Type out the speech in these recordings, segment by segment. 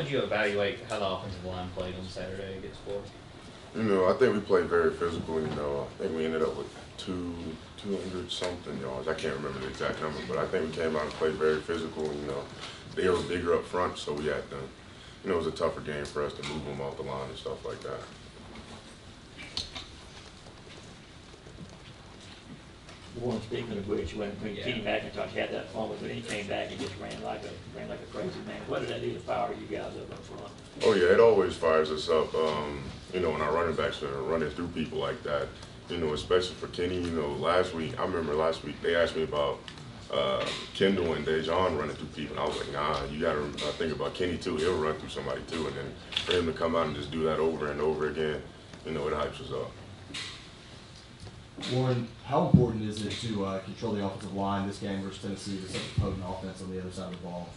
would you evaluate how the offensive line played on Saturday against Florida? I think we played very physical. I think we ended up with 200 something yards. I can't remember the exact number, but I think we came out and played very physical. They were bigger up front, so we had to. It was a tougher game for us to move them off the line and stuff like that. Warren, speaking of which, when Kenny McIntosh had that fumble, but he came back and just ran like a crazy man. What did that do to fire you guys up front? Oh yeah, it always fires us up. When our running backs are running through people like that. Especially for Kenny. Last week, I remember last week they asked me about Kendall and Dejon running through people, and I was like, nah, you got to think about Kenny too. He'll run through somebody too, and then for him to come out and just do that over and over again, it hypes us up. Warren, how important is it to control the offensive line this game versus Tennessee with such a potent offense on the other side of the ball?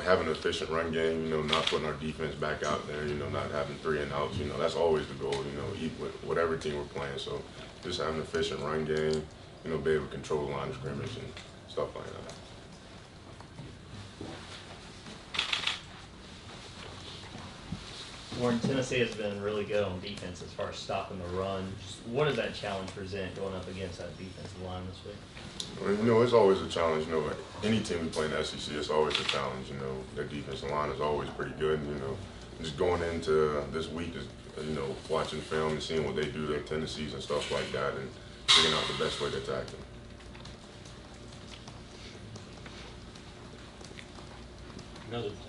Having an efficient run game, not putting our defense back out there, not having 3 and outs, that's always the goal, with whatever team we're playing. So just having an efficient run game, be able to control the line of scrimmage and stuff like that. Warren, Tennessee has been really good on defense as far as stopping the run. What does that challenge present going up against that defensive line this week? Well, it's always a challenge. Any team we play in the SEC, it's always a challenge. Their defensive line is always pretty good. Just going into this week, is watching film and seeing what they do, their tendencies and stuff like that, and figuring out the best way to attack them.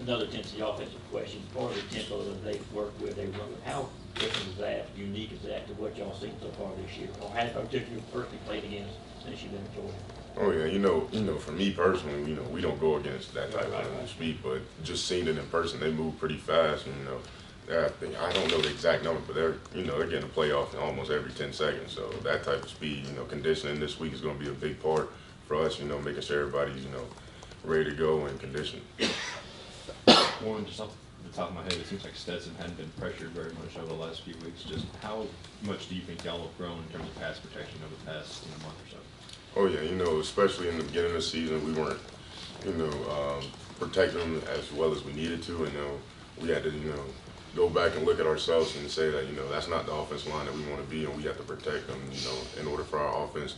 Another Tennessee offensive question. Part of the tempo that they've worked with, how different is that, unique is that to what y'all seen so far this year? Or has particularly personally played against since you've been in Georgia? Oh yeah, for me personally, we don't go against that type of speed, but just seeing it in person, they move pretty fast. I don't know the exact number, but they're getting a playoff in almost every 10 seconds. So that type of speed, conditioning this week is going to be a big part for us. Making sure everybody's ready to go and conditioned. Warren, just off the top of my head, it seems like Stetson hadn't been pressured very much over the last few weeks. Just how much do you think y'all have grown in terms of pass protection over the past month or so? Oh yeah, especially in the beginning of the season, we weren't, protecting them as well as we needed to, and we had to, go back and look at ourselves and say that, that's not the offensive line that we want to be, and we have to protect them, in order for our offense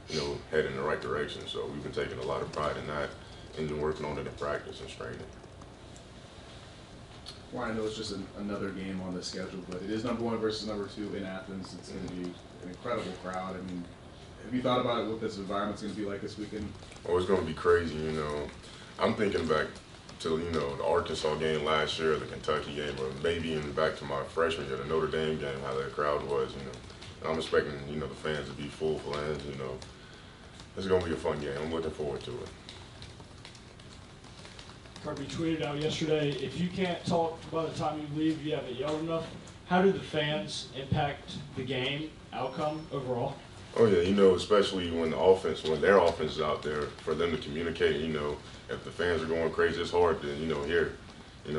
to, head in the right direction. So we've been taking a lot of pride in that, and been working on it in practice and training. Well, I know it's just another game on the schedule, but it is #1 versus #2 in Athens. It's going to be an incredible crowd. I mean, have you thought about what this environment's going to be like this weekend? Oh, it's going to be crazy, I'm thinking back to, the Arkansas game last year, the Kentucky game, or maybe even back to my freshman year, the Notre Dame game, how that crowd was, And I'm expecting, the fans to be full fans, It's going to be a fun game. I'm looking forward to it. Kirby tweeted out yesterday, if you can't talk by the time you leave, you haven't yelled enough. How do the fans impact the game outcome overall? Oh yeah, especially when their offense is out there, for them to communicate, if the fans are going crazy, it's hard to, hear.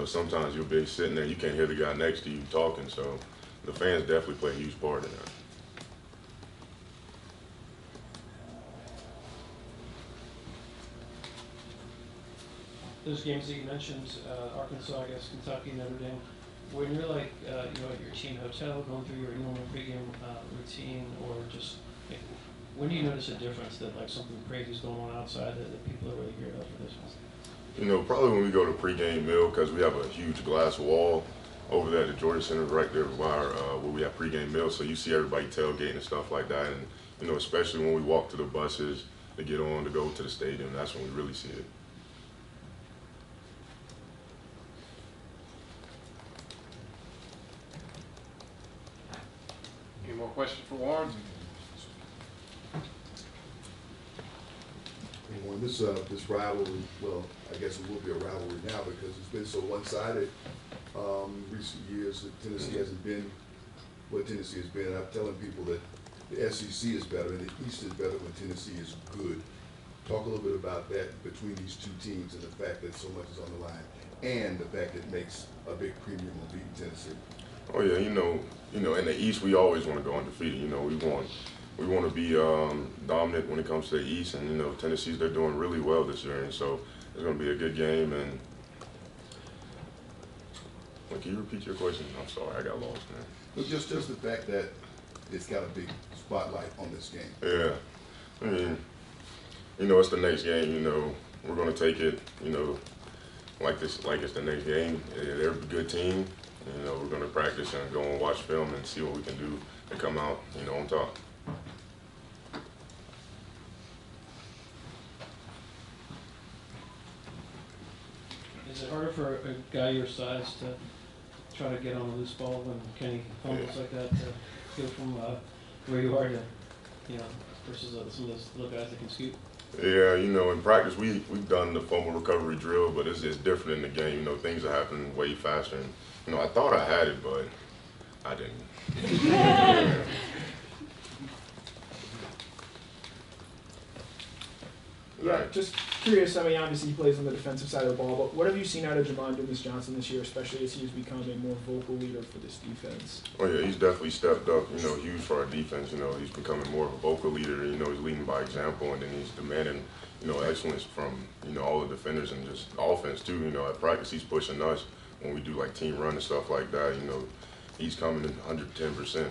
Sometimes you'll be sitting there, you can't hear the guy next to you talking, so the fans definitely play a huge part in that. Those games that you mentioned, Arkansas, I guess, Kentucky, Notre Dame, when you're like, at your team hotel, going through your normal pregame routine, or just, when do you notice a difference that like something crazy is going on outside that people are really geared up for this one? Probably when we go to pregame meal, because we have a huge glass wall over there at the Georgia Center, right there by where we have pregame meal, so you see everybody tailgating and stuff like that, and especially when we walk to the buses to get on to go to the stadium, that's when we really see it. Any more questions for Warren? Warren, this rivalry, well, I guess it will be a rivalry now because it's been so one-sided recent years. That Tennessee hasn't been what Tennessee has been. I'm telling people that the SEC is better and the East is better when Tennessee is good. Talk a little bit about that between these two teams and the fact that so much is on the line, and the fact that it makes a big premium on beating Tennessee. Oh yeah, in the East we always want to go undefeated. We want to be dominant when it comes to the East, and Tennessee's they're doing really well this year, and so it's going to be a good game. And Well, can you repeat your question? I'm sorry, I got lost, man. But just the fact that it's got a big spotlight on this game. Yeah, I mean, you know, it's the next game. You know, we're gonna take it. You know, like it's the next game. They're a good team. You know, we're gonna practice and go and watch film and see what we can do and come out, you know, on top. Is it harder for a guy your size to try to get on a loose ball when Kenny fumbles like that to go from where you are to, you know, versus some of those little guys that can scoot? Yeah, you know, in practice we've done the fumble recovery drill, but it's different in the game. You know, things are happening way faster. And, you know, I thought I had it, but I didn't. Yeah, Right. just curious. I mean, obviously he plays on the defensive side of the ball, but what have you seen out of Javon Dumas-Johnson this year, especially as he's become a more vocal leader for this defense? Oh yeah, he's definitely stepped up. You know, huge for our defense. You know, he's becoming more of a vocal leader. You know, he's leading by example, and then he's demanding, you know, excellence from, you know, all the defenders and just offense too. You know, at practice he's pushing us when we do like team run and stuff like that. You know, he's coming in 110%.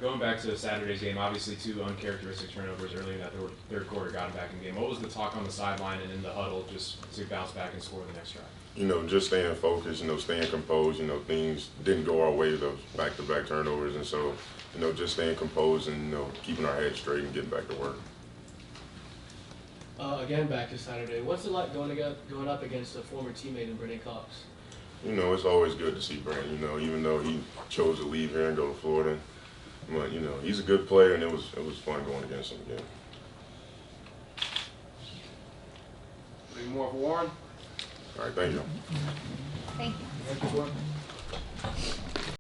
Going back to Saturday's game, obviously 2 uncharacteristic turnovers early in that third quarter got him back in the game. What was the talk on the sideline and in the huddle just to bounce back and score the next drive? You know, just staying focused, you know, staying composed. You know, things didn't go our way, those back-to-back turnovers, and so, you know, just staying composed and, you know, keeping our heads straight and getting back to work. Again, back to Saturday. What's it like going up against a former teammate in Brandon Cox? You know, it's always good to see Brandon, you know, even though he chose to leave here and go to Florida. But, you know, he's a good player, and it was fun going against him again. Any more for Warren? All right, thank you. Thank you. Thank you, Warren.